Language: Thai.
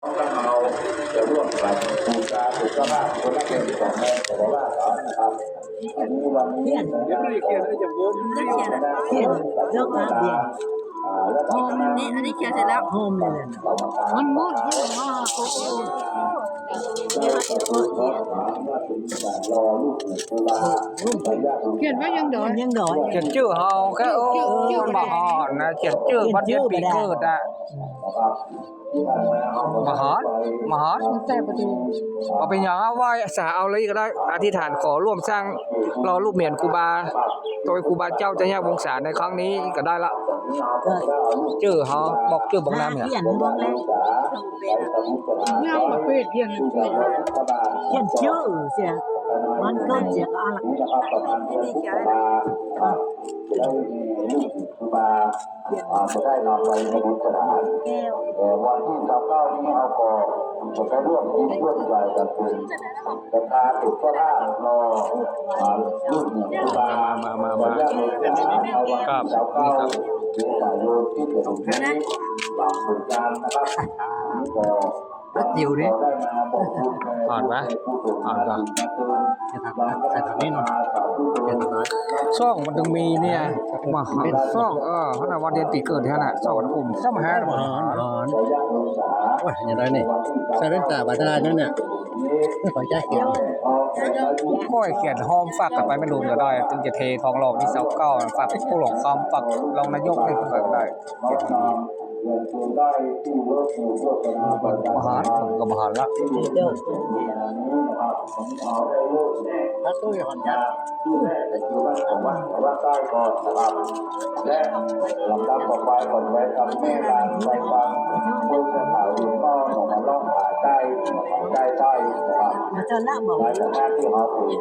ถ้าเราจะร่วมกับบูชาสุขภาพคนละเป็นของแม่แต่ว่าสอนนะครับอันนี้วันนี้ยังไม่เขียนจะวนเขียนเลิกนะเดียวแล้วก็นี่อันนี้เขียนเสร็จแล้วโฮมเลยมันหมดที่ว่าโอ้โหเราจะเปิดเขียนว่าถึงการรอลูกครูบาเขียนว่ายังดอยยังดอยเขียนชื่อเฮาแค่มันบ่ฮอดนะเขียนชื่อวันเดือนปีเกิดอ่ะมหอนมหอน ใส่ประตู เอาเป็นอย่างเอาไหว้สาเอาเลยก็ได้อธิษฐานขอร่วมสร้างรอรูปเหมือนครูบาโดยครูบาเจ้าจะแยกวงศาในครั้งนี้ก็ได้ละชื่อเฮาบอกชื่อบอกนามเนี่ย เขียนดวงแล้ว เนี่ยประเภทเขียน เขียนชื่อเสียมันก็เสียอะไร นี่เขียนอะไรนะ ได้ลูกครูบาจะได้นำไปในบุญสถาน แก้ว วันที่29นี้เอาก็จะไปร่วมยิ่งร่วมใจกันเป็นจะพาติดก็ท่ารอลูกครูบาครับนี่ครับที่จะถึงนี้บางผลการนะครับก็จิ๋วดิ ได้มาบอกคุณ อ่านไหมอ่านก่อนซ่องมันถึงมีเนี่ยมาเป็นซ่องขนาดวันเดือนปีเกิดเนี่ยนะซ่องกลุ่มซ่องหาหมอนว่าอย่างไรนี่ใส่เป็นตาบาดานั่นเนี่ยไม่ขอใจเขียนค่อยเขียนหอมฝากกันไปไม่รวมก็ได้จึงจะเททองหลอกที่เสาเก้าฝากผู้หลงคำฝากรองนายกนี่ก็ได้เขียนดีมหาผมก็มหาละถ้าตู้อย่างนี้ว่าใต้ก่อนนะครับและลำดับต่อไปก่อนไว้กับแม่การไปฟังผู้สื่อข่าวดูก็ของมันล่องหาใต้ใต้นะครับ มันจะละบอก หลังจากนั้นที่เขาคุย